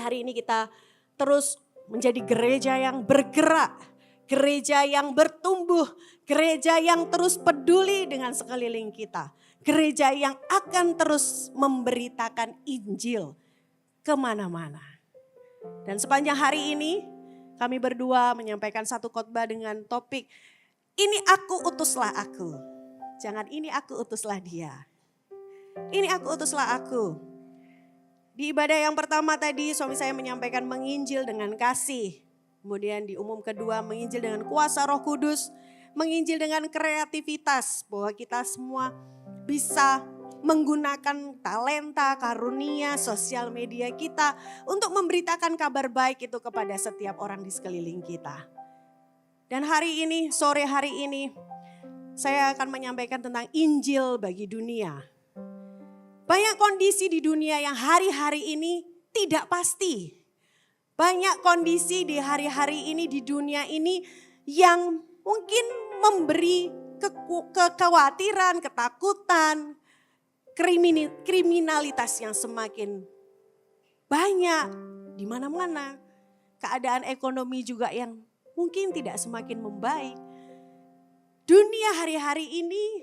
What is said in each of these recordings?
hari ini kita terus menjadi gereja yang bergerak, gereja yang bertumbuh, gereja yang terus peduli dengan sekeliling kita. Gereja yang akan terus memberitakan Injil kemana-mana. Dan sepanjang hari ini kami berdua menyampaikan satu khotbah dengan topik, ini aku utuslah aku. Jangan ini aku utuslah dia. Ini aku utuslah aku. Di ibadah yang pertama tadi suami saya menyampaikan menginjil dengan kasih. Kemudian di umum kedua menginjil dengan kuasa Roh Kudus. Menginjil dengan kreativitas bahwa kita semua bisa menggunakan talenta, karunia, sosial media kita untuk memberitakan kabar baik itu kepada setiap orang di sekeliling kita. Dan hari ini, sore hari ini saya akan menyampaikan tentang Injil bagi dunia. Banyak kondisi di dunia yang hari-hari ini tidak pasti. Banyak kondisi di hari-hari ini di dunia ini yang mungkin memberi kekhawatiran, ketakutan, kriminalitas yang semakin banyak di mana-mana. Keadaan ekonomi juga yang mungkin tidak semakin membaik. Dunia hari-hari ini,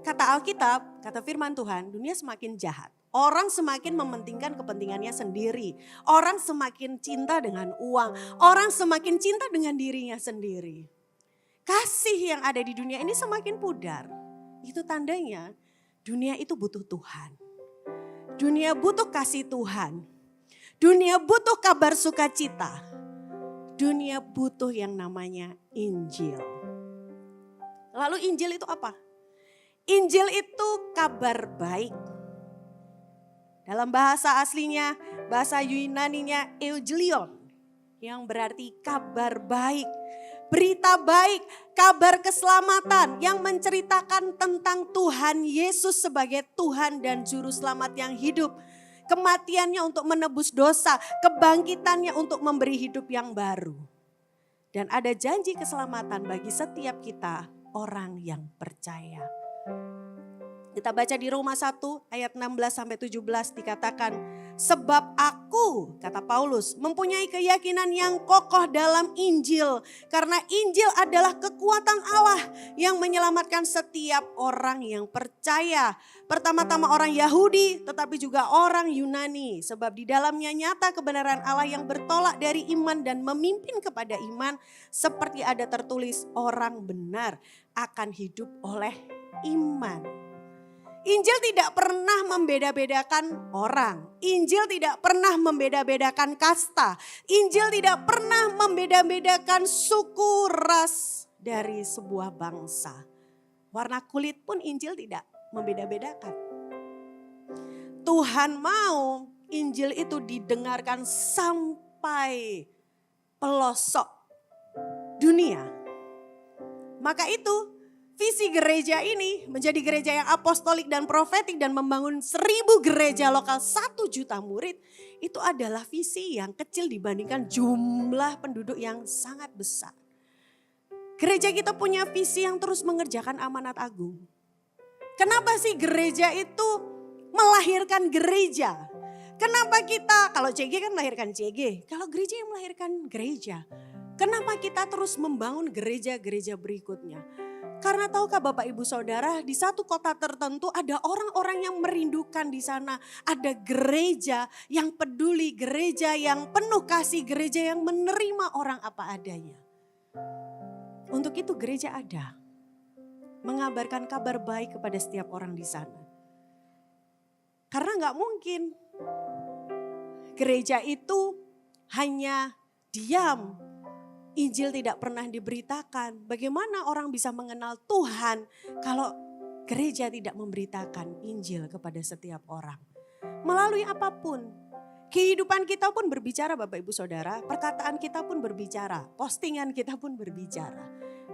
kata Alkitab, kata firman Tuhan, dunia semakin jahat. Orang semakin mementingkan kepentingannya sendiri. Orang semakin cinta dengan uang. Orang semakin cinta dengan dirinya sendiri. Kasih yang ada di dunia ini semakin pudar. Itu tandanya dunia itu butuh Tuhan. Dunia butuh kasih Tuhan. Dunia butuh kabar sukacita. Dunia butuh yang namanya Injil. Lalu Injil itu apa? Injil itu kabar baik. Dalam bahasa aslinya, bahasa Yunaninya Evangelion, yang berarti kabar baik. Berita baik, kabar keselamatan yang menceritakan tentang Tuhan Yesus sebagai Tuhan dan Juru Selamat yang hidup. Kematiannya untuk menebus dosa, kebangkitannya untuk memberi hidup yang baru. Dan ada janji keselamatan bagi setiap kita orang yang percaya. Kita baca di Roma 1 ayat 16-17 dikatakan, sebab aku, kata Paulus, mempunyai keyakinan yang kokoh dalam Injil. Karena Injil adalah kekuatan Allah yang menyelamatkan setiap orang yang percaya. Pertama-tama orang Yahudi tetapi juga orang Yunani. Sebab di dalamnya nyata kebenaran Allah yang bertolak dari iman dan memimpin kepada iman. Seperti ada tertulis, orang benar akan hidup oleh iman. Injil tidak pernah membeda-bedakan orang. Injil tidak pernah membeda-bedakan kasta. Injil tidak pernah membeda-bedakan suku, ras dari sebuah bangsa. Warna kulit pun Injil tidak membeda-bedakan. Tuhan mau Injil itu didengarkan sampai pelosok dunia. Maka itu visi gereja ini menjadi gereja yang apostolik dan profetik dan membangun 1000 gereja lokal 1 juta murid. Itu adalah visi yang kecil dibandingkan jumlah penduduk yang sangat besar. Gereja kita punya visi yang terus mengerjakan amanat agung. Kenapa sih gereja itu melahirkan gereja? Kenapa kita, kalau CG kan melahirkan CG, kalau gereja yang melahirkan gereja. Kenapa kita terus membangun gereja-gereja berikutnya? Karena tahukah Bapak Ibu Saudara, di satu kota tertentu ada orang-orang yang merindukan di sana. Ada gereja yang peduli, gereja yang penuh kasih, gereja yang menerima orang apa adanya. Untuk itu gereja ada. Mengabarkan kabar baik kepada setiap orang di sana. Karena gak mungkin gereja itu hanya diam. Injil tidak pernah diberitakan. Bagaimana orang bisa mengenal Tuhan kalau gereja tidak memberitakan Injil kepada setiap orang. Melalui apapun. Kehidupan kita pun berbicara Bapak Ibu Saudara. Perkataan kita pun berbicara. Postingan kita pun berbicara.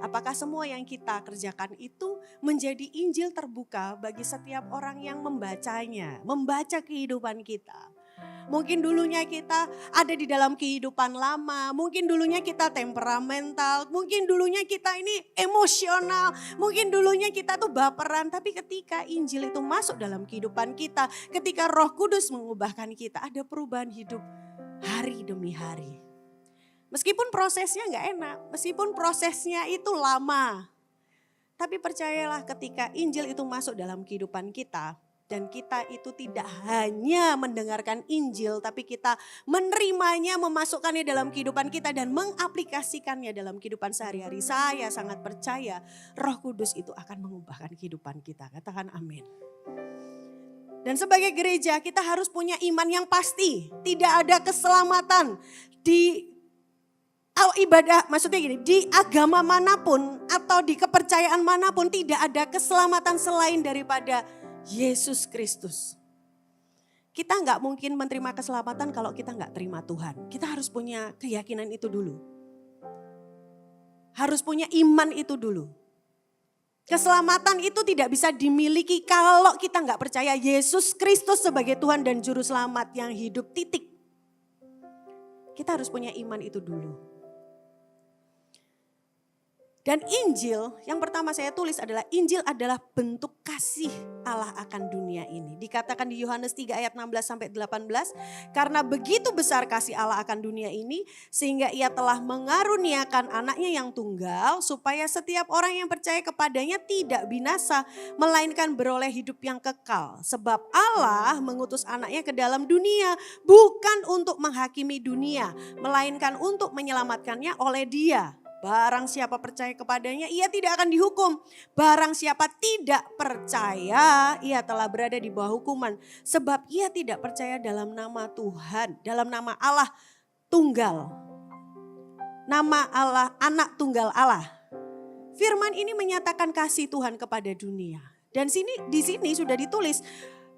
Apakah semua yang kita kerjakan itu menjadi Injil terbuka bagi setiap orang yang membacanya. Membaca kehidupan kita. Mungkin dulunya kita ada di dalam kehidupan lama, mungkin dulunya kita temperamental, mungkin dulunya kita ini emosional, mungkin dulunya kita tuh baperan. Tapi ketika Injil itu masuk dalam kehidupan kita, ketika Roh Kudus mengubahkan kita, ada perubahan hidup hari demi hari. Meskipun prosesnya gak enak, meskipun prosesnya itu lama. Tapi percayalah ketika Injil itu masuk dalam kehidupan kita. Dan kita itu tidak hanya mendengarkan Injil, tapi kita menerimanya, memasukkannya dalam kehidupan kita dan mengaplikasikannya dalam kehidupan sehari-hari. Saya sangat percaya Roh Kudus itu akan mengubahkan kehidupan kita. Katakan amin. Dan sebagai gereja kita harus punya iman yang pasti. Tidak ada keselamatan di ibadah, maksudnya gini, di agama manapun atau di kepercayaan manapun tidak ada keselamatan selain daripada Yesus Kristus. Kita nggak mungkin menerima keselamatan kalau kita nggak terima Tuhan. Kita harus punya keyakinan itu dulu. Harus punya iman itu dulu. Keselamatan itu tidak bisa dimiliki kalau kita nggak percaya Yesus Kristus sebagai Tuhan dan Juru Selamat yang hidup, titik. Kita harus punya iman itu dulu. Dan Injil yang pertama saya tulis adalah Injil adalah bentuk kasih Allah akan dunia ini. Dikatakan di Yohanes 3 ayat 16 sampai 18, karena begitu besar kasih Allah akan dunia ini sehingga ia telah mengaruniakan anaknya yang tunggal supaya setiap orang yang percaya kepadanya tidak binasa melainkan beroleh hidup yang kekal. Sebab Allah mengutus anaknya ke dalam dunia bukan untuk menghakimi dunia melainkan untuk menyelamatkannya oleh Dia. Barang siapa percaya kepadanya, ia tidak akan dihukum. Barang siapa tidak percaya, ia telah berada di bawah hukuman. Sebab ia tidak percaya dalam nama Tuhan, dalam nama Allah tunggal. Nama Allah, anak tunggal Allah. Firman ini menyatakan kasih Tuhan kepada dunia. Dan di sini sudah ditulis,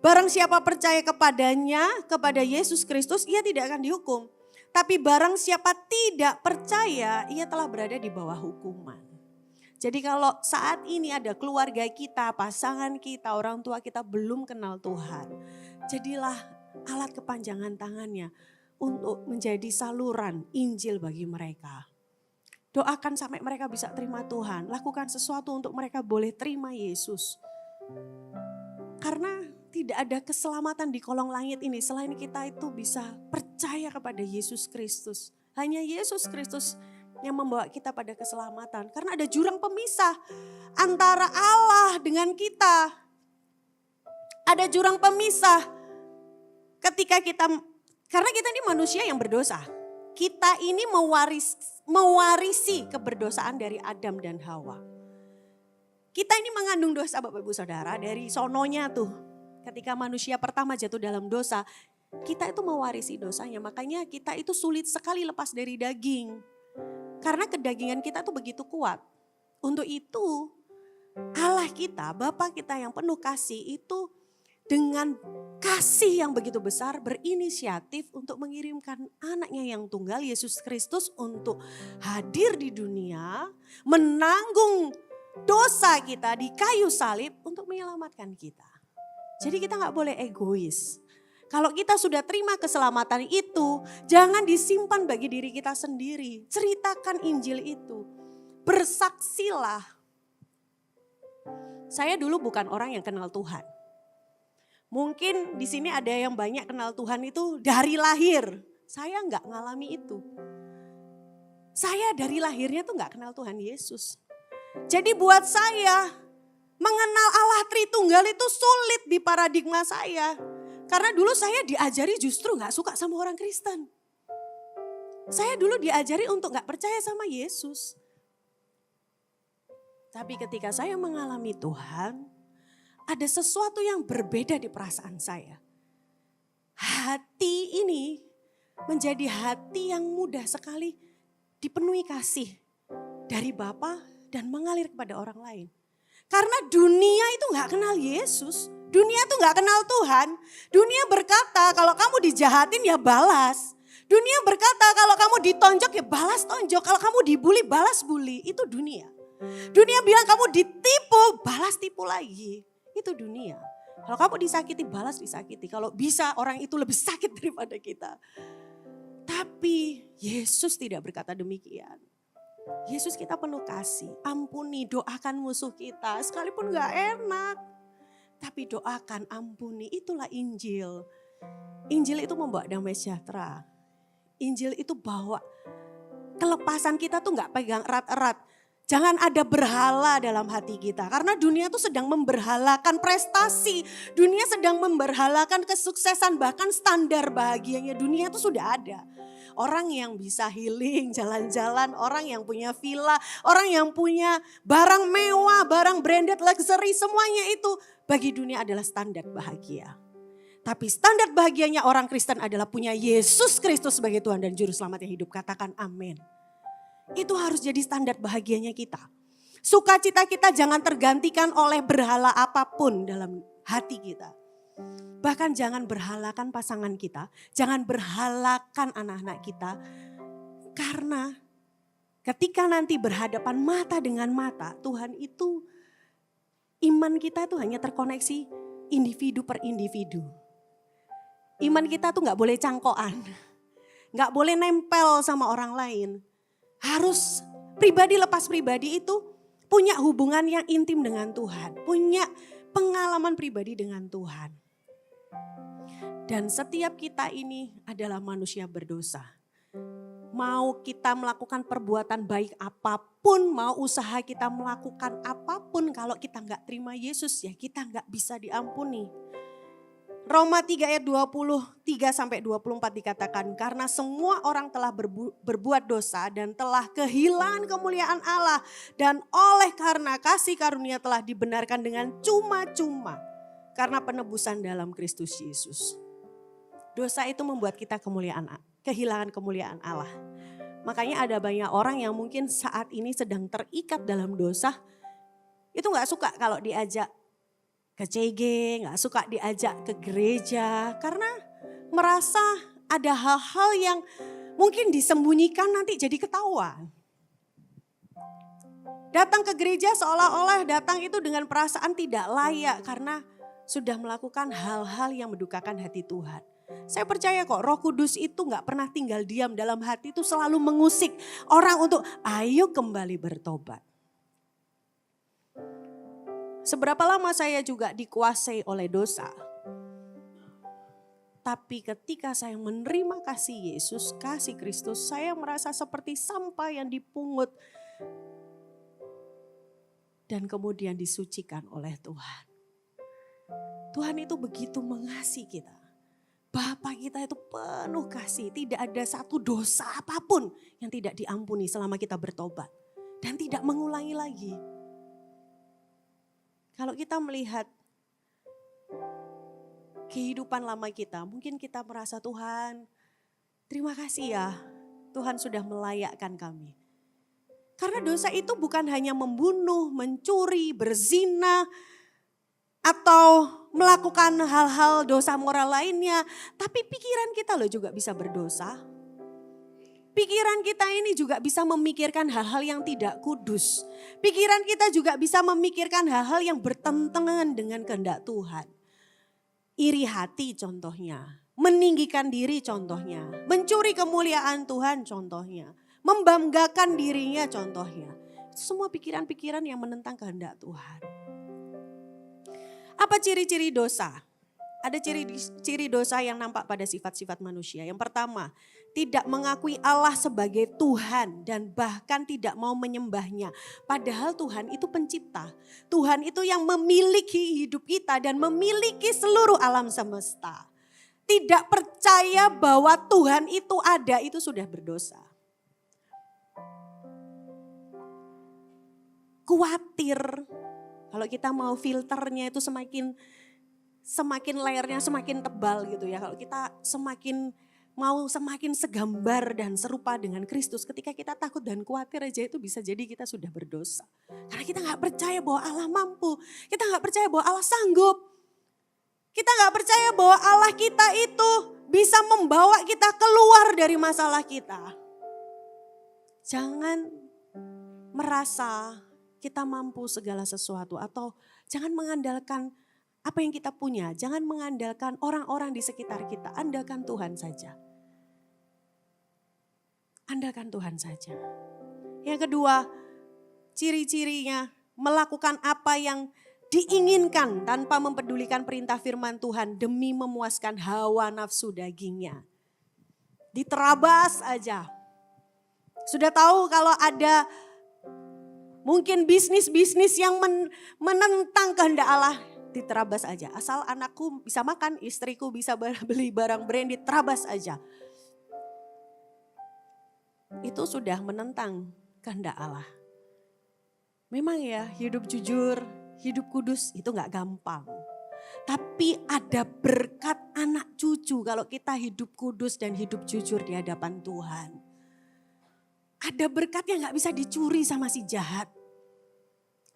barang siapa percaya kepadanya, kepada Yesus Kristus, ia tidak akan dihukum. Tapi barang siapa tidak percaya, ia telah berada di bawah hukuman. Jadi kalau saat ini ada keluarga kita, pasangan kita, orang tua kita belum kenal Tuhan. Jadilah alat kepanjangan tangannya untuk menjadi saluran Injil bagi mereka. Doakan sampai mereka bisa terima Tuhan. Lakukan sesuatu untuk mereka boleh terima Yesus. Karena tidak ada keselamatan di kolong langit ini selain kita itu bisa percaya kepada Yesus Kristus. Hanya Yesus Kristus yang membawa kita pada keselamatan. Karena ada jurang pemisah antara Allah dengan kita. Ada jurang pemisah ketika karena kita ini manusia yang berdosa. Kita ini mewarisi keberdosaan dari Adam dan Hawa. Kita ini mengandung dosa Bapak Ibu Saudara dari sononya tuh. Ketika manusia pertama jatuh dalam dosa, kita itu mewarisi dosanya. Makanya kita itu sulit sekali lepas dari daging. Karena kedagingan kita tuh begitu kuat. Untuk itu Allah kita, Bapa kita yang penuh kasih itu dengan kasih yang begitu besar berinisiatif untuk mengirimkan anaknya yang tunggal Yesus Kristus untuk hadir di dunia, menanggung dosa kita di kayu salib untuk menyelamatkan kita. Jadi kita gak boleh egois. Kalau kita sudah terima keselamatan itu, jangan disimpan bagi diri kita sendiri. Ceritakan Injil itu. Bersaksilah. Saya dulu bukan orang yang kenal Tuhan. Mungkin di sini ada yang banyak kenal Tuhan itu dari lahir. Saya gak ngalami itu. Saya dari lahirnya tuh gak kenal Tuhan Yesus. Jadi buat saya, mengenal Allah Tritunggal itu sulit di paradigma saya. Karena dulu saya diajari justru gak suka sama orang Kristen. Saya dulu diajari untuk gak percaya sama Yesus. Tapi ketika saya mengalami Tuhan, ada sesuatu yang berbeda di perasaan saya. Hati ini menjadi hati yang mudah sekali dipenuhi kasih dari Bapa dan mengalir kepada orang lain. Karena dunia itu gak kenal Yesus. Dunia itu gak kenal Tuhan. Dunia berkata kalau kamu dijahatin ya balas. Dunia berkata kalau kamu ditonjok ya balas tonjok. Kalau kamu dibully balas bully. Itu dunia. Dunia bilang kamu ditipu balas tipu lagi. Itu dunia. Kalau kamu disakiti balas disakiti. Kalau bisa orang itu lebih sakit daripada kita. Tapi Yesus tidak berkata demikian. Yesus kita penuh kasih, ampuni, doakan musuh kita sekalipun gak enak. Tapi doakan, ampuni, itulah Injil. Injil itu membawa damai sejahtera. Injil itu bawa kelepasan kita tuh gak pegang erat-erat. Jangan ada berhala dalam hati kita. Karena dunia tuh sedang memberhalakan prestasi. Dunia sedang memberhalakan kesuksesan, bahkan standar bahagianya dunia tuh sudah ada. Orang yang bisa healing, jalan-jalan, orang yang punya villa, orang yang punya barang mewah, barang branded luxury, semuanya itu bagi dunia adalah standar bahagia. Tapi standar bahagianya orang Kristen adalah punya Yesus Kristus sebagai Tuhan dan Juru Selamat yang hidup. Katakan amin. Itu harus jadi standar bahagianya kita. Sukacita kita jangan tergantikan oleh berhala apapun dalam hati kita. Bahkan jangan berhalakan pasangan kita, jangan berhalakan anak-anak kita. Karena ketika nanti berhadapan mata dengan mata, Tuhan itu, iman kita itu hanya terkoneksi individu per individu. Iman kita tuh gak boleh cangkokan, gak boleh nempel sama orang lain. Harus pribadi lepas pribadi itu punya hubungan yang intim dengan Tuhan. Punya pengalaman pribadi dengan Tuhan. Dan setiap kita ini adalah manusia berdosa. Mau kita melakukan perbuatan baik apapun, mau usaha kita melakukan apapun, kalau kita gak terima Yesus ya kita gak bisa diampuni. Roma 3 ayat 23-24 dikatakan, karena semua orang telah berbuat dosa dan telah kehilangan kemuliaan Allah. Dan oleh karena kasih karunia telah dibenarkan dengan cuma-cuma karena penebusan dalam Kristus Yesus. Dosa itu membuat kita kehilangan kemuliaan Allah. Makanya ada banyak orang yang mungkin saat ini sedang terikat dalam dosa. Itu gak suka kalau diajak ke CG, gak suka diajak ke gereja. Karena merasa ada hal-hal yang mungkin disembunyikan nanti jadi ketahuan. Datang ke gereja seolah-olah datang itu dengan perasaan tidak layak karena sudah melakukan hal-hal yang mendukakan hati Tuhan. Saya percaya kok Roh Kudus itu gak pernah tinggal diam dalam hati, itu selalu mengusik orang untuk ayo kembali bertobat. Seberapa lama saya juga dikuasai oleh dosa. Tapi ketika saya menerima kasih Yesus, kasih Kristus, saya merasa seperti sampah yang dipungut. Dan kemudian disucikan oleh Tuhan. Tuhan itu begitu mengasihi kita. Bapa kita itu penuh kasih. Tidak ada satu dosa apapun yang tidak diampuni selama kita bertobat. Dan tidak mengulangi lagi. Kalau kita melihat kehidupan lama kita, mungkin kita merasa Tuhan, terima kasih ya Tuhan sudah melayakkan kami. Karena dosa itu bukan hanya membunuh, mencuri, berzina, atau melakukan hal-hal dosa moral lainnya. Tapi pikiran kita loh juga bisa berdosa. Pikiran kita ini juga bisa memikirkan hal-hal yang tidak kudus. Pikiran kita juga bisa memikirkan hal-hal yang bertentangan dengan kehendak Tuhan. Iri hati contohnya, meninggikan diri contohnya, mencuri kemuliaan Tuhan contohnya, membanggakan dirinya contohnya. Semua pikiran-pikiran yang menentang kehendak Tuhan. Apa ciri-ciri dosa? Ada ciri dosa yang nampak pada sifat-sifat manusia. Yang pertama, tidak mengakui Allah sebagai Tuhan dan bahkan tidak mau menyembahnya. Padahal Tuhan itu pencipta. Tuhan itu yang memiliki hidup kita dan memiliki seluruh alam semesta. Tidak percaya bahwa Tuhan itu ada, itu sudah berdosa. Khawatir, kalau kita mau filternya itu semakin layernya semakin tebal gitu ya. Kalau kita semakin segambar dan serupa dengan Kristus, ketika kita takut dan khawatir aja itu bisa jadi kita sudah berdosa. Karena kita gak percaya bahwa Allah mampu, kita gak percaya bahwa Allah sanggup. Kita gak percaya bahwa Allah kita itu bisa membawa kita keluar dari masalah kita. Jangan merasa kita mampu segala sesuatu atau jangan mengandalkan apa yang kita punya, jangan mengandalkan orang-orang di sekitar kita, andalkan Tuhan saja. Andalkan Tuhan saja. Yang kedua, ciri-cirinya melakukan apa yang diinginkan tanpa mempedulikan perintah firman Tuhan demi memuaskan hawa nafsu dagingnya. Diterabas aja. Sudah tahu kalau ada mungkin bisnis-bisnis yang menentang kehendak Allah, diterabas aja. Asal anakku bisa makan, istriku bisa beli barang branded, terabas aja. Itu sudah menentang kehendak Allah. Memang ya, hidup jujur, hidup kudus itu gak gampang. Tapi ada berkat anak cucu kalau kita hidup kudus dan hidup jujur di hadapan Tuhan. Ada berkat yang gak bisa dicuri sama si jahat.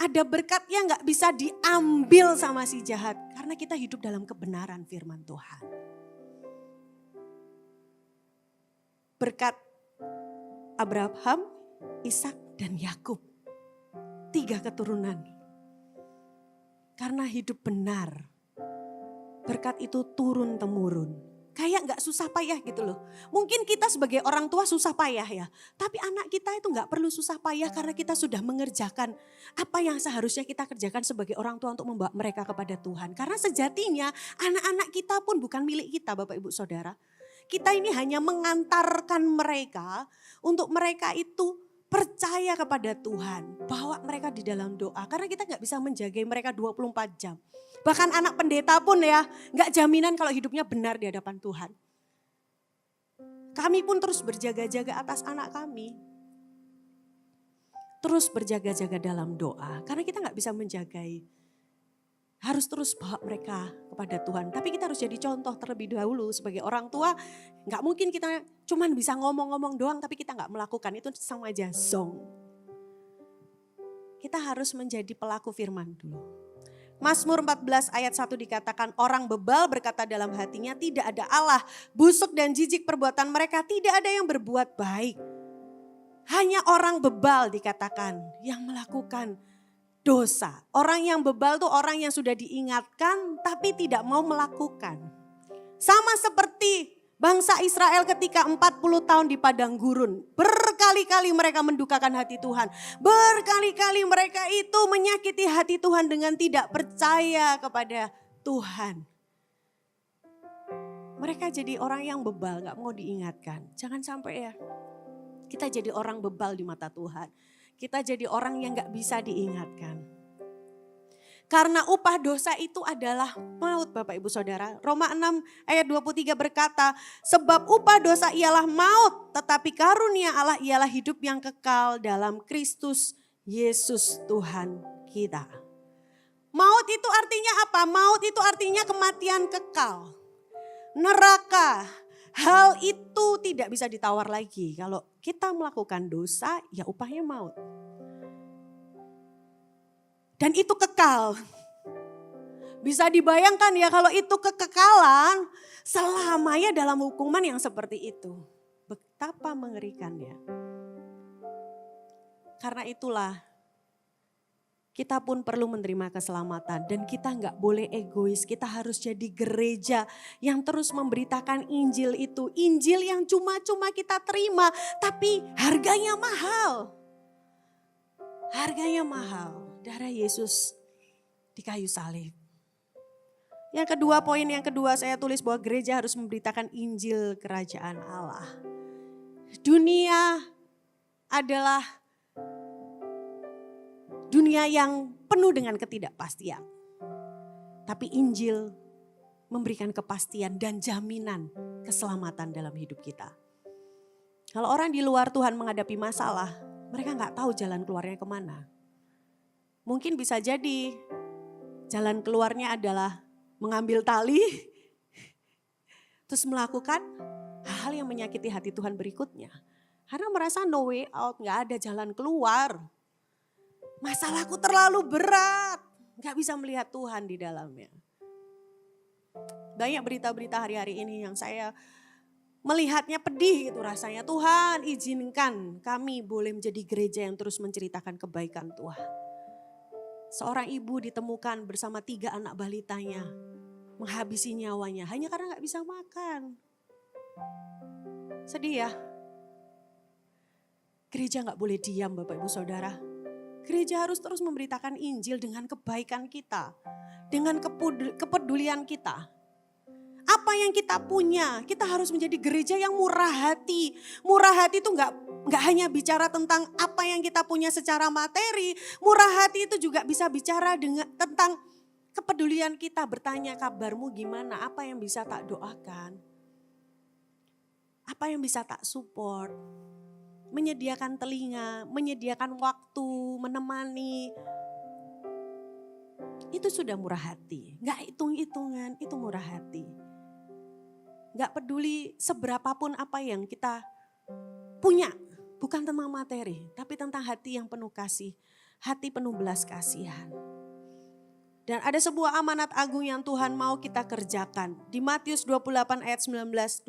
Ada berkat yang gak bisa diambil sama si jahat. Karena kita hidup dalam kebenaran firman Tuhan. Berkat Abraham, Ishak dan Yakub. 3 keturunan. Karena hidup benar. Berkat itu turun temurun. Kayak gak susah payah gitu loh. Mungkin kita sebagai orang tua susah payah ya. Tapi anak kita itu gak perlu susah payah karena kita sudah mengerjakan apa yang seharusnya kita kerjakan sebagai orang tua untuk membawa mereka kepada Tuhan. Karena sejatinya anak-anak kita pun bukan milik kita Bapak Ibu Saudara. Kita ini hanya mengantarkan mereka untuk mereka itu percaya kepada Tuhan. Bawa mereka di dalam doa. Karena kita gak bisa menjaga mereka 24 jam. Bahkan anak pendeta pun ya gak jaminan kalau hidupnya benar di hadapan Tuhan. Kami pun terus berjaga-jaga atas anak kami. Terus berjaga-jaga dalam doa. Karena kita gak bisa menjagai. Harus terus bawa mereka kepada Tuhan. Tapi kita harus jadi contoh terlebih dahulu sebagai orang tua. Gak mungkin kita cuman bisa ngomong-ngomong doang tapi kita gak melakukan. Itu sama aja zong. Kita harus menjadi pelaku firman dulu. Mazmur 14 ayat 1 dikatakan orang bebal berkata dalam hatinya tidak ada Allah. Busuk dan jijik perbuatan mereka, tidak ada yang berbuat baik. Hanya orang bebal dikatakan yang melakukan dosa. Orang yang bebal tuh orang yang sudah diingatkan tapi tidak mau melakukan. Sama seperti bangsa Israel ketika 40 tahun di padang gurun. Berkali-kali mereka mendukakan hati Tuhan. Berkali-kali mereka itu menyakiti hati Tuhan dengan tidak percaya kepada Tuhan. Mereka jadi orang yang bebal, gak mau diingatkan. Jangan sampai ya kita jadi orang bebal di mata Tuhan. Kita jadi orang yang gak bisa diingatkan. Karena upah dosa itu adalah maut Bapak Ibu Saudara. Roma 6 ayat 23 berkata, sebab upah dosa ialah maut, tetapi karunia Allah ialah hidup yang kekal dalam Kristus Yesus Tuhan kita. Maut itu artinya apa? Maut itu artinya kematian kekal. Neraka. Hal itu tidak bisa ditawar lagi. Kalau kita melakukan dosa, ya upahnya maut. Dan itu kekal. Bisa dibayangkan ya kalau itu kekekalan selamanya dalam hukuman yang seperti itu. Betapa mengerikannya. Karena itulah kita pun perlu menerima keselamatan. Dan kita nggak boleh egois. Kita harus jadi gereja yang terus memberitakan Injil itu. Injil yang cuma-cuma kita terima tapi harganya mahal. Harganya mahal. Darah Yesus di kayu salib. Yang kedua, poin yang kedua saya tulis bahwa gereja harus memberitakan Injil kerajaan Allah. Dunia adalah dunia yang penuh dengan ketidakpastian. Tapi Injil memberikan kepastian dan jaminan keselamatan dalam hidup kita. Kalau orang di luar Tuhan menghadapi masalah, mereka gak tahu jalan keluarnya kemana. Mungkin bisa jadi jalan keluarnya adalah mengambil tali, terus melakukan hal-hal yang menyakiti hati Tuhan berikutnya. Karena merasa no way out, gak ada jalan keluar. Masalahku terlalu berat, gak bisa melihat Tuhan di dalamnya. Banyak berita-berita hari-hari ini yang saya melihatnya pedih gitu rasanya. Tuhan izinkan kami boleh menjadi gereja yang terus menceritakan kebaikan Tuhan. Seorang ibu ditemukan bersama 3 anak balitanya. Menghabisi nyawanya hanya karena gak bisa makan. Sedih ya. Gereja gak boleh diam Bapak Ibu Saudara. Gereja harus terus memberitakan Injil dengan kebaikan kita. Dengan kepedulian kita. Apa apa yang kita punya. Kita harus menjadi gereja yang murah hati. Murah hati itu nggak hanya bicara tentang apa yang kita punya secara materi. Murah hati itu juga bisa bicara tentang kepedulian kita, bertanya kabarmu gimana, apa yang bisa tak doakan. Apa yang bisa tak support. Menyediakan telinga, menyediakan waktu, menemani. Itu sudah murah hati, gak hitung-hitungan, itu murah hati. Gak peduli seberapapun apa yang kita punya, bukan tentang materi, tapi tentang hati yang penuh kasih, hati penuh belas kasihan. Dan ada sebuah amanat agung yang Tuhan mau kita kerjakan. Di Matius 28 ayat 19-20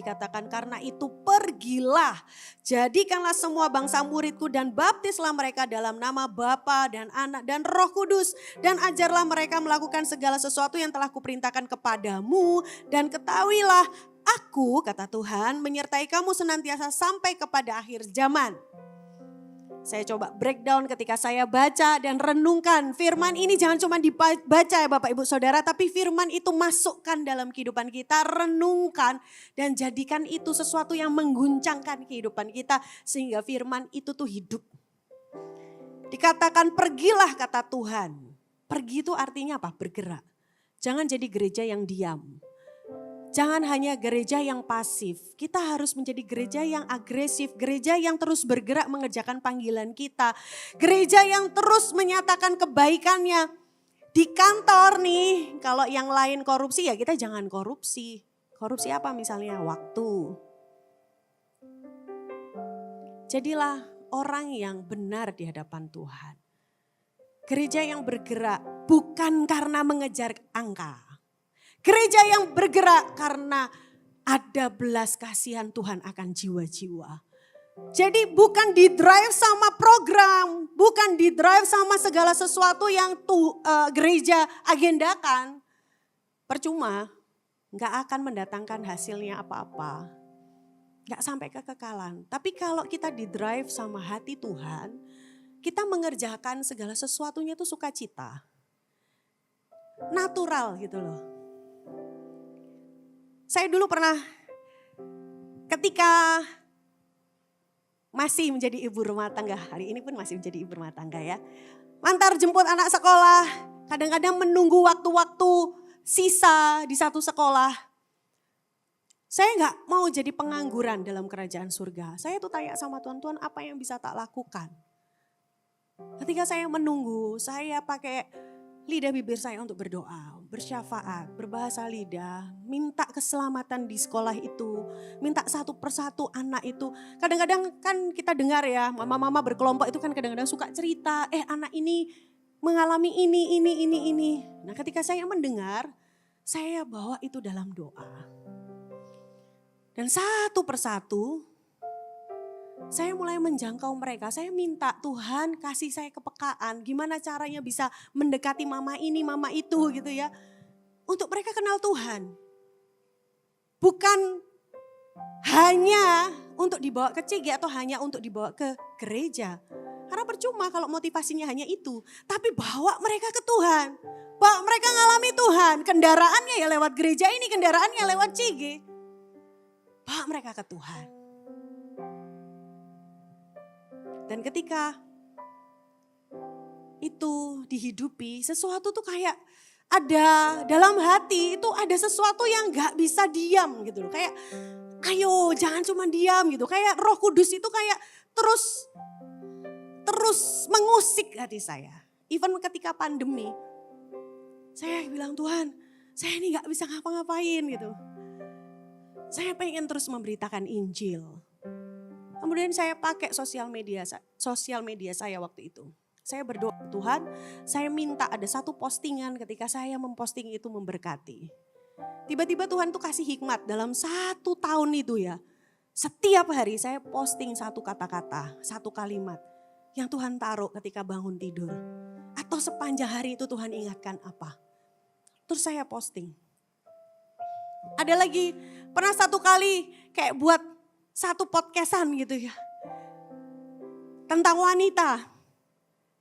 dikatakan, karena itu pergilah, jadikanlah semua bangsa muridku dan baptislah mereka dalam nama Bapa dan Anak dan Roh Kudus. Dan ajarlah mereka melakukan segala sesuatu yang telah kuperintahkan kepadamu. Dan ketahuilah, aku, kata Tuhan, menyertai kamu senantiasa sampai kepada akhir zaman. Saya coba breakdown ketika saya baca dan renungkan firman ini, jangan cuma dibaca ya Bapak Ibu Saudara, tapi firman itu masukkan dalam kehidupan kita, renungkan dan jadikan itu sesuatu yang mengguncangkan kehidupan kita sehingga firman itu tuh hidup. Dikatakan pergilah kata Tuhan. Pergi itu artinya apa? Bergerak. Jangan jadi gereja yang diam. Jangan hanya gereja yang pasif, kita harus menjadi gereja yang agresif, gereja yang terus bergerak mengerjakan panggilan kita. Gereja yang terus menyatakan kebaikannya. Di kantor nih, kalau yang lain korupsi ya kita jangan korupsi. Korupsi apa misalnya? Waktu. Jadilah orang yang benar di hadapan Tuhan. Gereja yang bergerak bukan karena mengejar angka. Gereja yang bergerak karena ada belas kasihan Tuhan akan jiwa-jiwa. Jadi bukan di-drive sama program, bukan di-drive sama segala sesuatu yang gereja agendakan. Percuma, gak akan mendatangkan hasilnya apa-apa. Gak sampai kekekalan. Tapi kalau kita di-drive sama hati Tuhan, kita mengerjakan segala sesuatunya itu sukacita. Natural gitu loh. Saya dulu pernah ketika masih menjadi ibu rumah tangga, hari ini pun masih menjadi ibu rumah tangga ya. Antar jemput anak sekolah, kadang-kadang menunggu waktu-waktu sisa di satu sekolah. Saya gak mau jadi pengangguran dalam kerajaan surga. Saya tuh tanya sama Tuhan, apa yang bisa tak lakukan? Ketika saya menunggu, saya pakai lidah bibir saya untuk berdoa, bersyafaat, berbahasa lidah, minta keselamatan di sekolah itu, minta satu persatu anak itu. Kadang-kadang kan kita dengar ya, mama-mama berkelompok itu kan kadang-kadang suka cerita, anak ini mengalami ini. Nah ketika saya mendengar, saya bawa itu dalam doa. Dan satu persatu, saya mulai menjangkau mereka, saya minta Tuhan kasih saya kepekaan. Gimana caranya bisa mendekati mama ini, mama itu gitu ya. Untuk mereka kenal Tuhan. Bukan hanya untuk dibawa ke CG atau hanya untuk dibawa ke gereja. Karena percuma kalau motivasinya hanya itu. Tapi bawa mereka ke Tuhan. Bawa mereka ngalami Tuhan. Kendaraannya ya lewat gereja ini, kendaraannya lewat CG. Bawa mereka ke Tuhan. Dan ketika itu dihidupi, sesuatu tuh kayak ada dalam hati itu ada sesuatu yang gak bisa diam gitu loh. Kayak ayo jangan cuma diam gitu. Kayak Roh Kudus itu kayak terus mengusik hati saya. Even ketika pandemi, saya bilang Tuhan saya ini gak bisa ngapa-ngapain gitu. Saya pengen terus memberitakan Injil. Kemudian saya pakai sosial media saya waktu itu. Saya berdoa Tuhan, saya minta ada satu postingan ketika saya memposting itu memberkati. Tiba-tiba Tuhan tuh kasih hikmat dalam 1 tahun itu ya. Setiap hari saya posting satu kata-kata, satu kalimat yang Tuhan taruh ketika bangun tidur. Atau sepanjang hari itu Tuhan ingatkan apa. Terus saya posting. Ada lagi, pernah satu kali kayak buat satu podcastan gitu ya. Tentang wanita.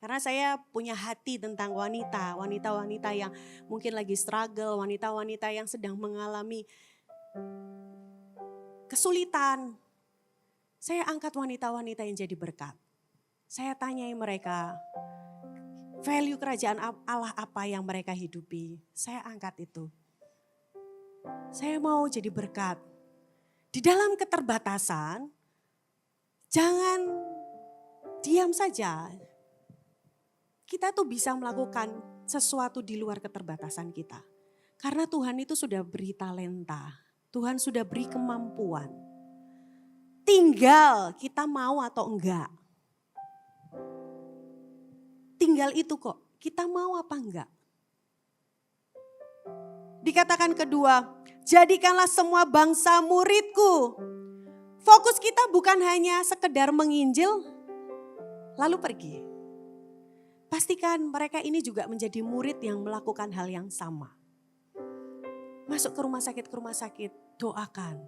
Karena saya punya hati tentang wanita-wanita yang mungkin lagi struggle, wanita-wanita yang sedang mengalami kesulitan. Saya angkat wanita-wanita yang jadi berkat. Saya tanyai mereka, value kerajaan Allah apa yang mereka hidupi. Saya angkat itu. Saya mau jadi berkat. Di dalam keterbatasan, jangan diam saja. Kita tuh bisa melakukan sesuatu di luar keterbatasan kita. Karena Tuhan itu sudah beri talenta. Tuhan sudah beri kemampuan. Tinggal kita mau atau enggak. Tinggal itu kok, kita mau apa enggak. Dikatakan kedua, jadikanlah semua bangsa muridku. Fokus kita bukan hanya sekedar menginjil, lalu pergi. Pastikan mereka ini juga menjadi murid yang melakukan hal yang sama. Masuk ke rumah sakit, doakan.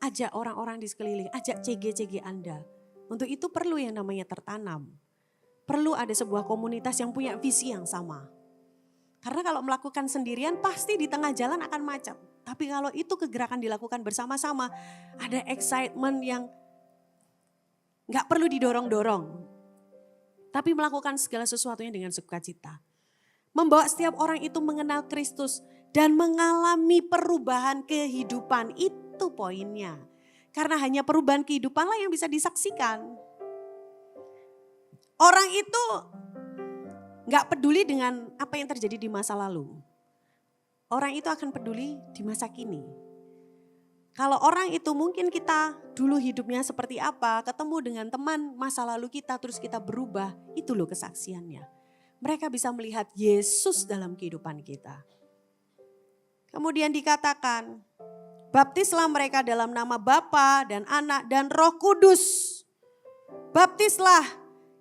Ajak orang-orang di sekeliling, ajak CG-CG Anda. Untuk itu perlu yang namanya tertanam. Perlu ada sebuah komunitas yang punya visi yang sama. Karena kalau melakukan sendirian pasti di tengah jalan akan macet. Tapi kalau itu kegerakan dilakukan bersama-sama, ada excitement yang gak perlu didorong-dorong. Tapi melakukan segala sesuatunya dengan sukacita. Membawa setiap orang itu mengenal Kristus dan mengalami perubahan kehidupan. Itu poinnya. Karena hanya perubahan kehidupanlah yang bisa disaksikan. Orang itu gak peduli dengan apa yang terjadi di masa lalu. Orang itu akan peduli di masa kini. Kalau orang itu mungkin kita dulu hidupnya seperti apa, ketemu dengan teman masa lalu kita terus kita berubah, itu loh kesaksiannya. Mereka bisa melihat Yesus dalam kehidupan kita. Kemudian dikatakan, baptislah mereka dalam nama Bapa dan Anak dan Roh Kudus. Baptislah,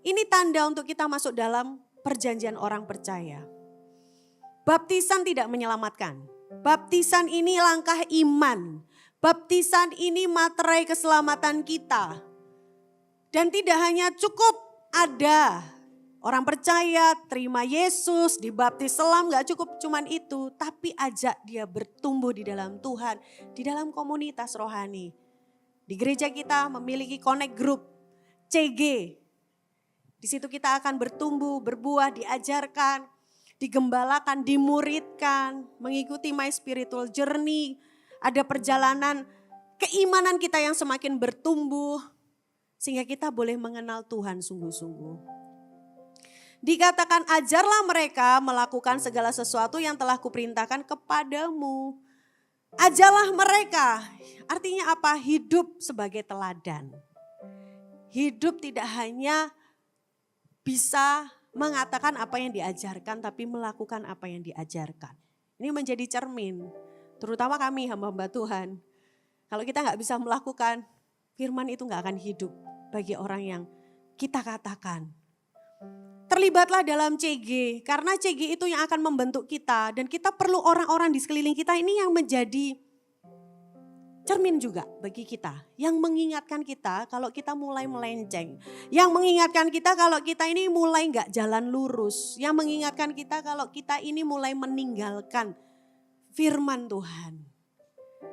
ini tanda untuk kita masuk dalam perjanjian orang percaya. Baptisan tidak menyelamatkan. Baptisan ini langkah iman. Baptisan ini materai keselamatan kita. Dan tidak hanya cukup ada orang percaya, terima Yesus, dibaptis selam, gak cukup cuman itu. Tapi ajak dia bertumbuh di dalam Tuhan, di dalam komunitas rohani. Di gereja kita memiliki connect group, CG. Di situ kita akan bertumbuh, berbuah, diajarkan, digembalakan, dimuridkan, mengikuti my spiritual journey. Ada perjalanan keimanan kita yang semakin bertumbuh sehingga kita boleh mengenal Tuhan sungguh-sungguh. Dikatakan ajarlah mereka melakukan segala sesuatu yang telah kuperintahkan kepadamu. Ajarlah mereka, artinya apa? Hidup sebagai teladan. Hidup tidak hanya bisa mengatakan apa yang diajarkan tapi melakukan apa yang diajarkan. Ini menjadi cermin. Terutama kami hamba-hamba Tuhan. Kalau kita gak bisa melakukan, firman itu gak akan hidup bagi orang yang kita katakan. Terlibatlah dalam CG, karena CG itu yang akan membentuk kita. Dan kita perlu orang-orang di sekeliling kita ini yang menjadi cermin juga bagi kita. Yang mengingatkan kita kalau kita mulai melenceng. Yang mengingatkan kita kalau kita ini mulai gak jalan lurus. Yang mengingatkan kita kalau kita ini mulai meninggalkan firman Tuhan.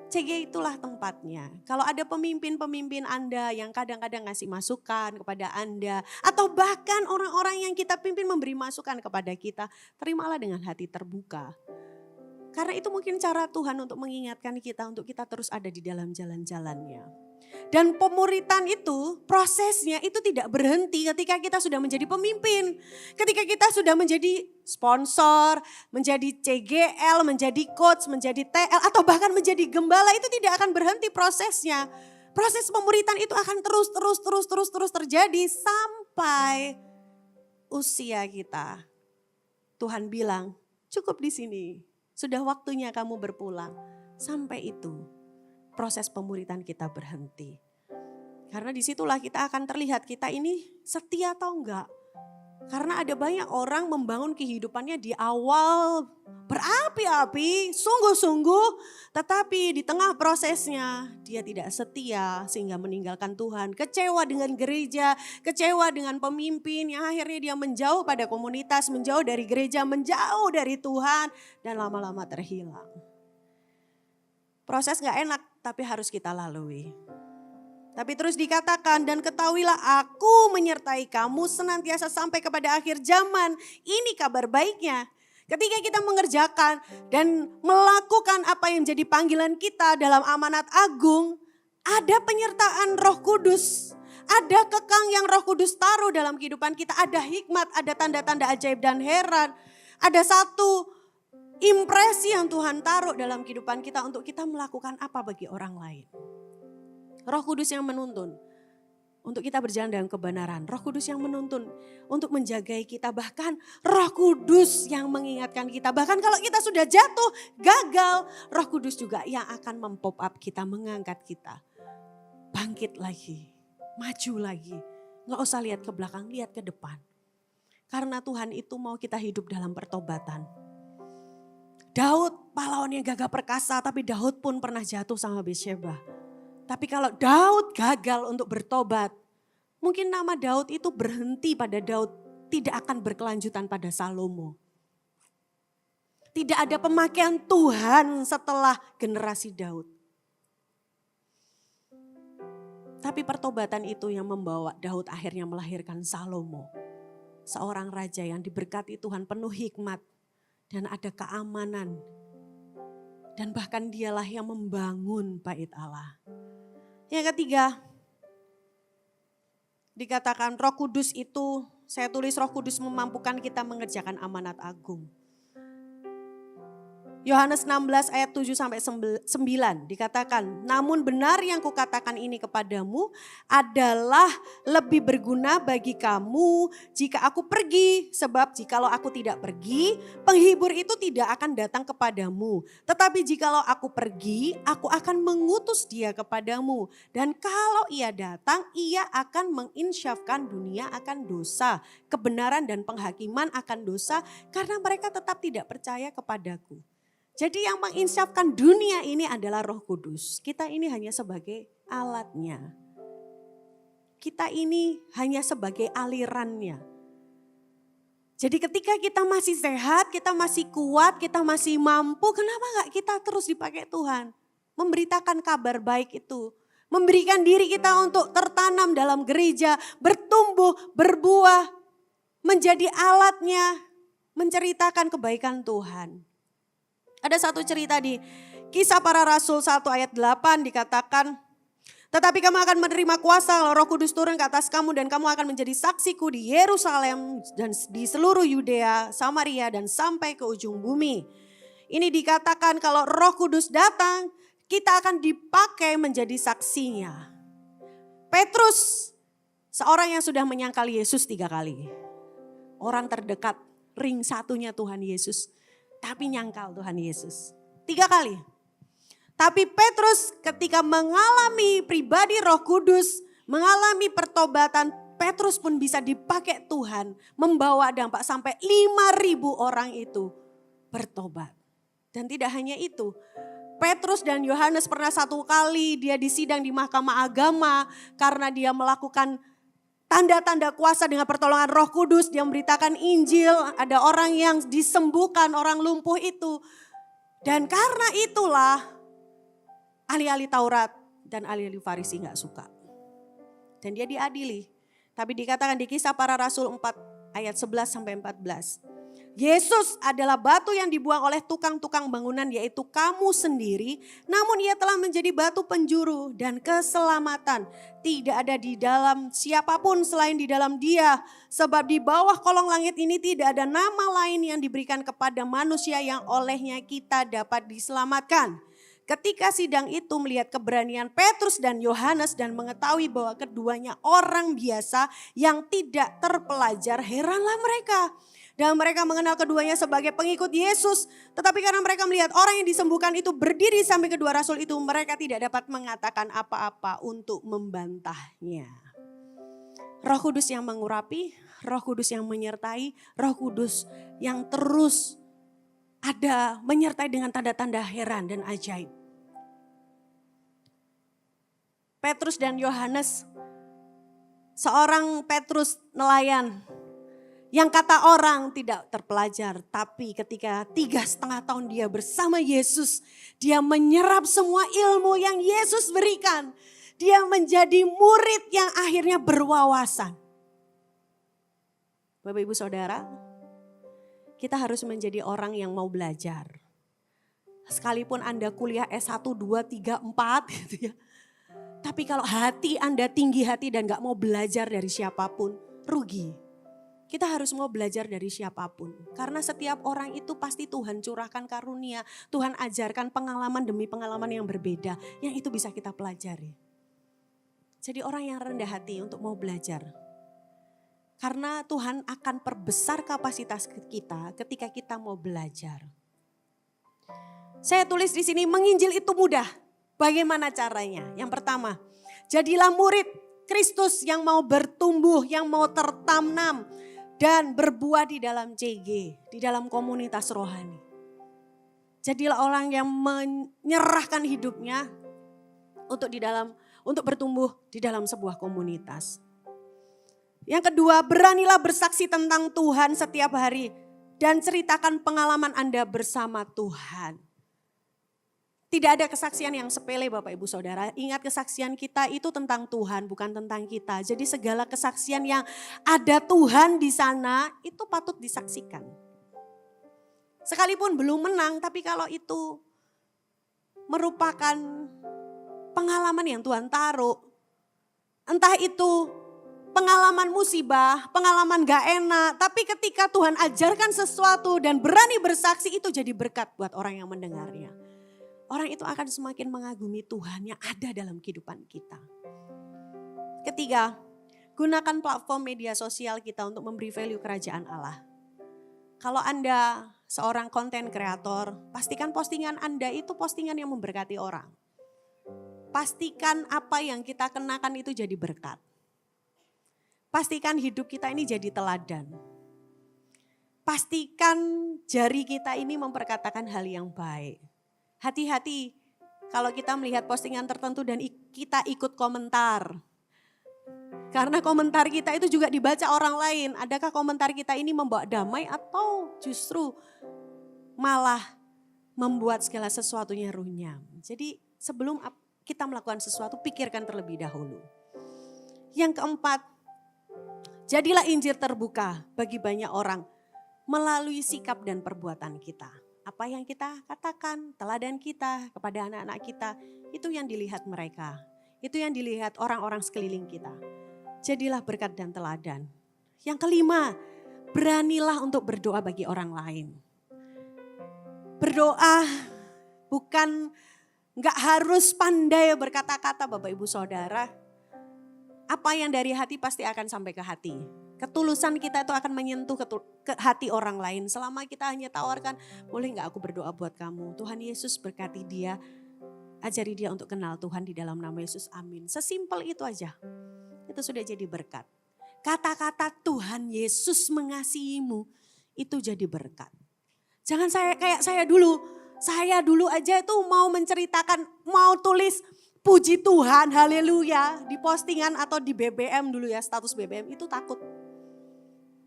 CG itulah tempatnya. Kalau ada pemimpin-pemimpin Anda yang kadang-kadang ngasih masukan kepada Anda. Atau bahkan orang-orang yang kita pimpin memberi masukan kepada kita. Terimalah dengan hati terbuka. Karena itu mungkin cara Tuhan untuk mengingatkan kita untuk kita terus ada di dalam jalan-jalannya. Dan pemuritan itu prosesnya itu tidak berhenti ketika kita sudah menjadi pemimpin. Ketika kita sudah menjadi sponsor, menjadi CGL, menjadi coach, menjadi TL atau bahkan menjadi gembala itu tidak akan berhenti prosesnya. Proses pemuritan itu akan terus terjadi sampai usia kita. Tuhan bilang, cukup di sini. Sudah waktunya kamu berpulang. Sampai itu proses pemuritan kita berhenti. Karena disitulah kita akan terlihat kita ini setia atau enggak. Karena ada banyak orang membangun kehidupannya di awal berapi-api, sungguh-sungguh, tetapi di tengah prosesnya dia tidak setia sehingga meninggalkan Tuhan. Kecewa dengan gereja, kecewa dengan pemimpin yang akhirnya dia menjauh pada komunitas, menjauh dari gereja, menjauh dari Tuhan dan lama-lama terhilang. Proses gak enak tapi harus kita lalui. Tapi terus dikatakan, dan ketahuilah aku menyertai kamu senantiasa sampai kepada akhir zaman. Ini kabar baiknya. Ketika kita mengerjakan dan melakukan apa yang jadi panggilan kita dalam amanat agung, ada penyertaan Roh Kudus. Ada kekang yang Roh Kudus taruh dalam kehidupan kita. Ada hikmat, ada tanda-tanda ajaib dan heran. Ada satu impresi yang Tuhan taruh dalam kehidupan kita untuk kita melakukan apa bagi orang lain. Roh Kudus yang menuntun untuk kita berjalan dalam kebenaran. Roh Kudus yang menuntun untuk menjagai kita. Bahkan Roh Kudus yang mengingatkan kita. Bahkan kalau kita sudah jatuh, gagal, Roh Kudus juga yang akan mempop up kita, mengangkat kita. Bangkit lagi, maju lagi. Nggak usah lihat ke belakang, lihat ke depan. Karena Tuhan itu mau kita hidup dalam pertobatan. Daud pahlawan yang gagah perkasa, tapi Daud pun pernah jatuh sama Batsyeba. Tapi kalau Daud gagal untuk bertobat, mungkin nama Daud itu berhenti pada Daud, tidak akan berkelanjutan pada Salomo. Tidak ada pemakaian Tuhan setelah generasi Daud. Tapi pertobatan itu yang membawa Daud akhirnya melahirkan Salomo. Seorang raja yang diberkati Tuhan penuh hikmat dan ada keamanan. Dan bahkan dialah yang membangun bait Allah. Yang ketiga, dikatakan Roh Kudus itu, saya tulis Roh Kudus memampukan kita mengerjakan amanat agung. Yohanes 16 ayat 7 sampai 9 dikatakan, namun benar yang kukatakan ini kepadamu adalah lebih berguna bagi kamu jika aku pergi. Sebab jikalau aku tidak pergi, penghibur itu tidak akan datang kepadamu. Tetapi jikalau aku pergi, aku akan mengutus dia kepadamu. Dan kalau ia datang, ia akan menginsyafkan dunia akan dosa, kebenaran dan penghakiman akan dosa karena mereka tetap tidak percaya kepadaku. Jadi yang menginsyafkan dunia ini adalah Roh Kudus. Kita ini hanya sebagai alatnya. Kita ini hanya sebagai alirannya. Jadi ketika kita masih sehat, kita masih kuat, kita masih mampu, kenapa gak kita terus dipakai Tuhan? Memberitakan kabar baik itu. Memberikan diri kita untuk tertanam dalam gereja, bertumbuh, berbuah, menjadi alatnya, menceritakan kebaikan Tuhan. Ada satu cerita di Kisah Para Rasul 1 ayat 8 dikatakan, tetapi kamu akan menerima kuasa kalau Roh Kudus turun ke atas kamu dan kamu akan menjadi saksiku di Yerusalem dan di seluruh Yudea, Samaria dan sampai ke ujung bumi. Ini dikatakan kalau Roh Kudus datang, kita akan dipakai menjadi saksinya. Petrus, seorang yang sudah menyangkal Yesus 3 kali. Orang terdekat, ring satunya Tuhan Yesus. Tapi nyangkal Tuhan Yesus 3 kali. Tapi Petrus ketika mengalami pribadi Roh Kudus, mengalami pertobatan, Petrus pun bisa dipakai Tuhan. Membawa dampak sampai 5.000 orang itu bertobat. Dan tidak hanya itu, Petrus dan Yohanes pernah 1 kali dia disidang di Mahkamah Agama karena dia melakukan tanda-tanda kuasa dengan pertolongan Roh Kudus, dia memberitakan Injil, ada orang yang disembuhkan, orang lumpuh itu. Dan karena itulah ahli-ahli Taurat dan ahli-ahli Farisi gak suka. Dan dia diadili. Tapi dikatakan di Kisah Para Rasul 4 ayat 11 sampai 14. Yesus adalah batu yang dibuang oleh tukang-tukang bangunan yaitu kamu sendiri. Namun ia telah menjadi batu penjuru dan keselamatan. Tidak ada di dalam siapapun selain di dalam dia. Sebab di bawah kolong langit ini tidak ada nama lain yang diberikan kepada manusia yang olehnya kita dapat diselamatkan. Ketika sidang itu melihat keberanian Petrus dan Yohanes dan mengetahui bahwa keduanya orang biasa yang tidak terpelajar, heranlah mereka. Dan mereka mengenal keduanya sebagai pengikut Yesus. Tetapi karena mereka melihat orang yang disembuhkan itu berdiri sampai kedua rasul itu, mereka tidak dapat mengatakan apa-apa untuk membantahnya. Roh Kudus yang mengurapi, Roh Kudus yang menyertai, Roh Kudus yang terus ada menyertai dengan tanda-tanda heran dan ajaib. Petrus dan Yohanes, seorang Petrus nelayan yang kata orang tidak terpelajar, tapi ketika 3,5 tahun dia bersama Yesus, dia menyerap semua ilmu yang Yesus berikan. Dia menjadi murid yang akhirnya berwawasan. Bapak Ibu Saudara, kita harus menjadi orang yang mau belajar. Sekalipun Anda kuliah S1, 2, 3, 4 gitu ya. Tapi kalau hati Anda tinggi hati dan gak mau belajar dari siapapun, rugi. Kita harus mau belajar dari siapapun. Karena setiap orang itu pasti Tuhan curahkan karunia. Tuhan ajarkan pengalaman demi pengalaman yang berbeda. Yang itu bisa kita pelajari. Jadi orang yang rendah hati untuk mau belajar. Karena Tuhan akan perbesar kapasitas kita ketika kita mau belajar. Saya tulis di sini, menginjil itu mudah. Bagaimana caranya? Yang pertama, jadilah murid Kristus yang mau bertumbuh, yang mau tertanam dan berbuah di dalam CG, di dalam komunitas rohani. Jadilah orang yang menyerahkan hidupnya untuk bertumbuh di dalam sebuah komunitas. Yang kedua, beranilah bersaksi tentang Tuhan setiap hari dan ceritakan pengalaman Anda bersama Tuhan. Tidak ada kesaksian yang sepele Bapak Ibu Saudara. Ingat, kesaksian kita itu tentang Tuhan, bukan tentang kita. Jadi segala kesaksian yang ada Tuhan di sana itu patut disaksikan. Sekalipun belum menang, tapi kalau itu merupakan pengalaman yang Tuhan taruh. Entah itu pengalaman musibah, pengalaman gak enak. Tapi ketika Tuhan ajarkan sesuatu dan berani bersaksi, itu jadi berkat buat orang yang mendengarnya. Orang itu akan semakin mengagumi Tuhan yang ada dalam kehidupan kita. Ketiga, gunakan platform media sosial kita untuk memberi value kerajaan Allah. Kalau Anda seorang konten kreator, pastikan postingan Anda itu postingan yang memberkati orang. Pastikan apa yang kita kenakan itu jadi berkat. Pastikan hidup kita ini jadi teladan. Pastikan jari kita ini memperkatakan hal yang baik. Hati-hati kalau kita melihat postingan tertentu dan kita ikut komentar. Karena komentar kita itu juga dibaca orang lain. Adakah komentar kita ini membawa damai atau justru malah membuat segala sesuatunya runyam. Jadi sebelum kita melakukan sesuatu, pikirkan terlebih dahulu. Yang keempat, jadilah Injil terbuka bagi banyak orang melalui sikap dan perbuatan kita. Apa yang kita katakan, teladan kita kepada anak-anak kita, itu yang dilihat mereka. Itu yang dilihat orang-orang sekeliling kita. Jadilah berkat dan teladan. Yang kelima, beranilah untuk berdoa bagi orang lain. Berdoa bukan gak harus pandai berkata-kata Bapak Ibu Saudara. Apa yang dari hati pasti akan sampai ke hati. Ketulusan kita itu akan menyentuh ke hati orang lain. Selama kita hanya tawarkan, boleh gak aku berdoa buat kamu? Tuhan Yesus berkati dia, ajari dia untuk kenal Tuhan di dalam nama Yesus, amin. Sesimpel itu aja, itu sudah jadi berkat. Kata-kata Tuhan Yesus mengasihimu, itu jadi berkat. Jangan kayak saya dulu aja itu mau menceritakan, mau tulis puji Tuhan, haleluya, di postingan atau di BBM dulu ya, status BBM itu takut.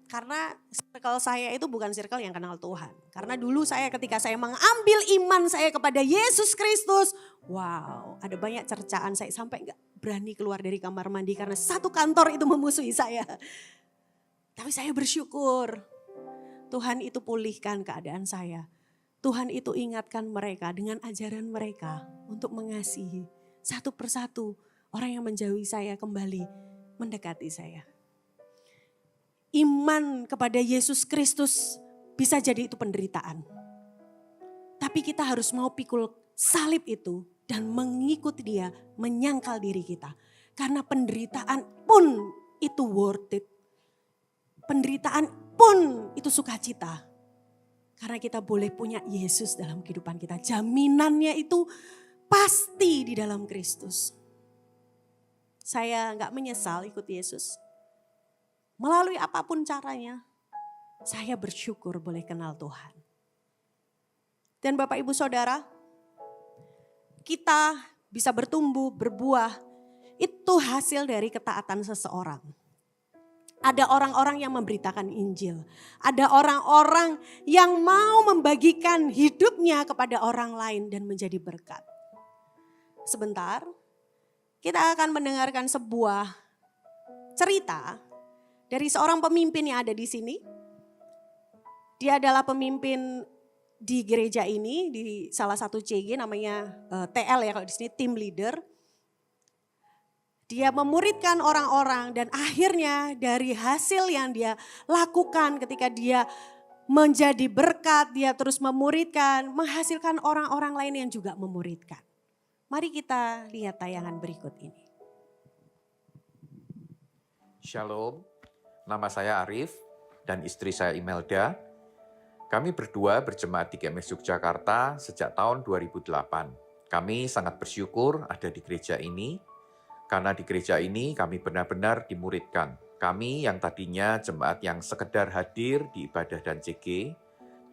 Karena circle saya itu bukan circle yang kenal Tuhan. Karena dulu ketika saya mengambil iman saya kepada Yesus Kristus. Wow, ada banyak cercaan, saya sampai gak berani keluar dari kamar mandi karena satu kantor itu memusuhi saya. Tapi saya bersyukur Tuhan itu pulihkan keadaan saya. Tuhan itu ingatkan mereka dengan ajaran mereka untuk mengasihi satu persatu orang yang menjauhi saya kembali mendekati saya. Iman kepada Yesus Kristus bisa jadi itu penderitaan. Tapi kita harus mau pikul salib itu dan mengikuti dia, menyangkal diri kita. Karena penderitaan pun itu worth it. Penderitaan pun itu sukacita. Karena kita boleh punya Yesus dalam kehidupan kita. Jaminannya itu pasti di dalam Kristus. Saya gak menyesal ikut Yesus. Melalui apapun caranya, saya bersyukur boleh kenal Tuhan. Dan Bapak Ibu Saudara, kita bisa bertumbuh, berbuah, itu hasil dari ketaatan seseorang. Ada orang-orang yang memberitakan Injil. Ada orang-orang yang mau membagikan hidupnya kepada orang lain dan menjadi berkat. Sebentar, kita akan mendengarkan sebuah cerita dari seorang pemimpin yang ada di sini. Dia adalah pemimpin di gereja ini, di salah satu CG namanya TL ya kalau di sini, team leader. Dia memuridkan orang-orang dan akhirnya dari hasil yang dia lakukan ketika dia menjadi berkat, dia terus memuridkan, menghasilkan orang-orang lain yang juga memuridkan. Mari kita lihat tayangan berikut ini. Shalom, nama saya Arif dan istri saya Imelda. Kami berdua berjemaat di GMS Yogyakarta sejak tahun 2008. Kami sangat bersyukur ada di gereja ini, karena di gereja ini kami benar-benar dimuridkan. Kami yang tadinya jemaat yang sekedar hadir di ibadah dan CG,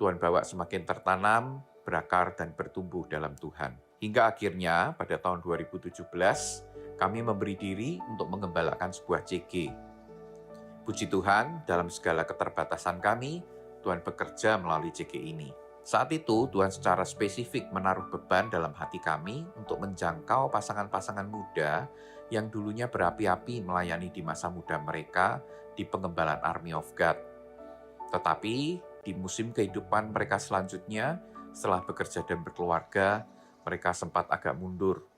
Tuhan bawa semakin tertanam, berakar dan bertumbuh dalam Tuhan. Hingga akhirnya pada tahun 2017, kami memberi diri untuk mengembalakan sebuah CG. Puji Tuhan, dalam segala keterbatasan kami, Tuhan bekerja melalui CG ini. Saat itu, Tuhan secara spesifik menaruh beban dalam hati kami untuk menjangkau pasangan-pasangan muda yang dulunya berapi-api melayani di masa muda mereka di pengembalaan Army of God. Tetapi, di musim kehidupan mereka selanjutnya, setelah bekerja dan berkeluarga, mereka sempat agak mundur.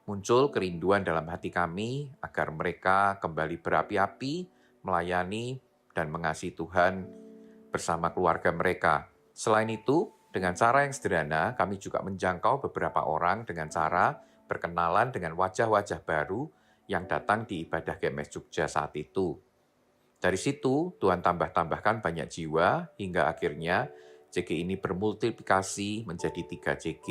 Muncul kerinduan dalam hati kami agar mereka kembali berapi-api, melayani, dan mengasihi Tuhan bersama keluarga mereka. Selain itu, dengan cara yang sederhana, kami juga menjangkau beberapa orang dengan cara berkenalan dengan wajah-wajah baru yang datang di ibadah GMS Jogja saat itu. Dari situ, Tuhan tambahkan banyak jiwa hingga akhirnya CG ini bermultiplikasi menjadi 3 CG.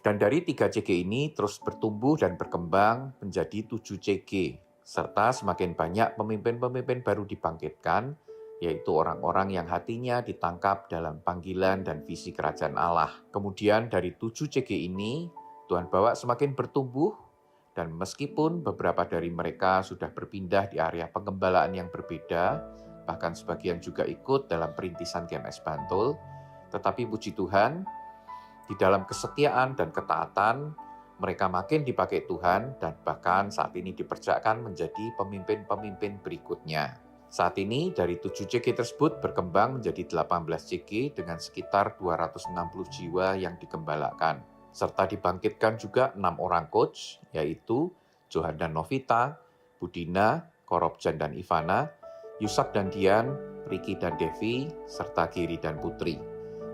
Dan dari 3 CG ini terus bertumbuh dan berkembang menjadi 7 CG, serta semakin banyak pemimpin-pemimpin baru dibangkitkan, yaitu orang-orang yang hatinya ditangkap dalam panggilan dan visi kerajaan Allah. Kemudian dari 7 CG ini, Tuhan bawa semakin bertumbuh, dan meskipun beberapa dari mereka sudah berpindah di area pengembalaan yang berbeda, bahkan sebagian juga ikut dalam perintisan GMS Bantul, tetapi puji Tuhan, di dalam kesetiaan dan ketaatan, mereka makin dipakai Tuhan dan bahkan saat ini dipercayakan menjadi pemimpin-pemimpin berikutnya. Saat ini dari 7 CG tersebut berkembang menjadi 18 CG dengan sekitar 260 jiwa yang digembalakan. Serta dibangkitkan juga 6 orang coach, yaitu Johan dan Novita, Budina, Korobjan dan Ivana, Yusak dan Dian, Riki dan Devi, serta Giri dan Putri.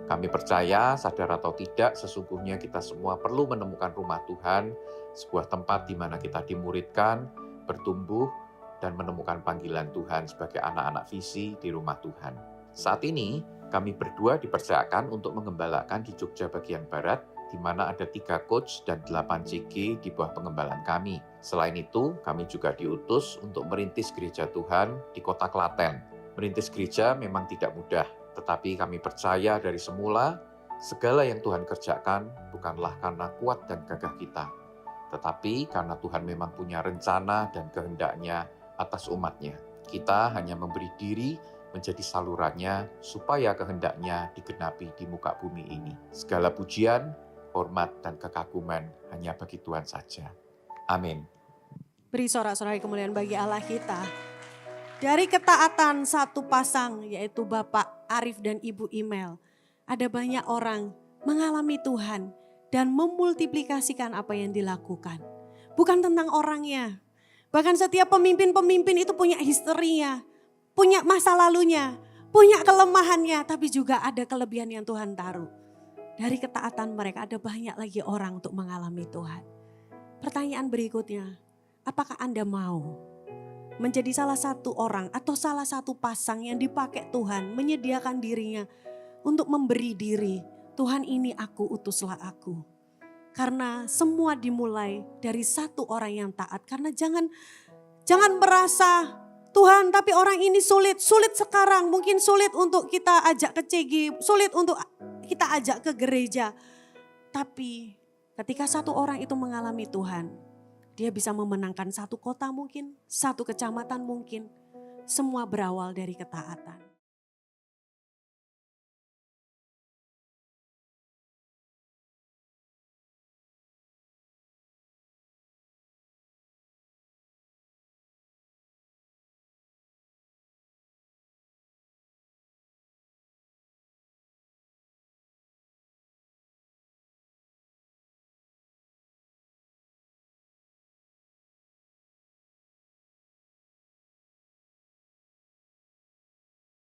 Kami percaya, sadar atau tidak, sesungguhnya kita semua perlu menemukan rumah Tuhan, sebuah tempat di mana kita dimuridkan, bertumbuh, dan menemukan panggilan Tuhan sebagai anak-anak visi di rumah Tuhan. Saat ini, kami berdua dipercayakan untuk mengembalakan di Jogja bagian Barat, di mana ada 3 coach dan 8 CG di bawah pengembalaan kami. Selain itu, kami juga diutus untuk merintis gereja Tuhan di kota Klaten. Merintis gereja memang tidak mudah, tetapi kami percaya dari semula, segala yang Tuhan kerjakan bukanlah karena kuat dan gagah kita, tetapi karena Tuhan memang punya rencana dan kehendaknya atas umatnya. Kita hanya memberi diri menjadi salurannya supaya kehendaknya digenapi di muka bumi ini. Segala pujian, hormat, dan kekaguman hanya bagi Tuhan saja. Amin. Beri sorak-sorai kemuliaan bagi Allah kita. Dari ketaatan satu pasang yaitu Bapak Arif dan Ibu Imel, ada banyak orang mengalami Tuhan dan memultiplikasikan apa yang dilakukan. Bukan tentang orangnya. Bahkan setiap pemimpin-pemimpin itu punya historinya, punya masa lalunya, punya kelemahannya, tapi juga ada kelebihan yang Tuhan taruh. Dari ketaatan mereka ada banyak lagi orang untuk mengalami Tuhan. Pertanyaan berikutnya, apakah Anda mau menjadi salah satu orang atau salah satu pasang yang dipakai Tuhan, menyediakan dirinya untuk memberi diri, Tuhan ini aku, utuslah aku. Karena semua dimulai dari satu orang yang taat. Karena jangan merasa Tuhan tapi orang ini sulit sekarang, mungkin sulit untuk kita ajak ke CG, sulit untuk kita ajak ke gereja. Tapi ketika satu orang itu mengalami Tuhan, dia bisa memenangkan satu kota mungkin, satu kecamatan mungkin. Semua berawal dari ketaatan.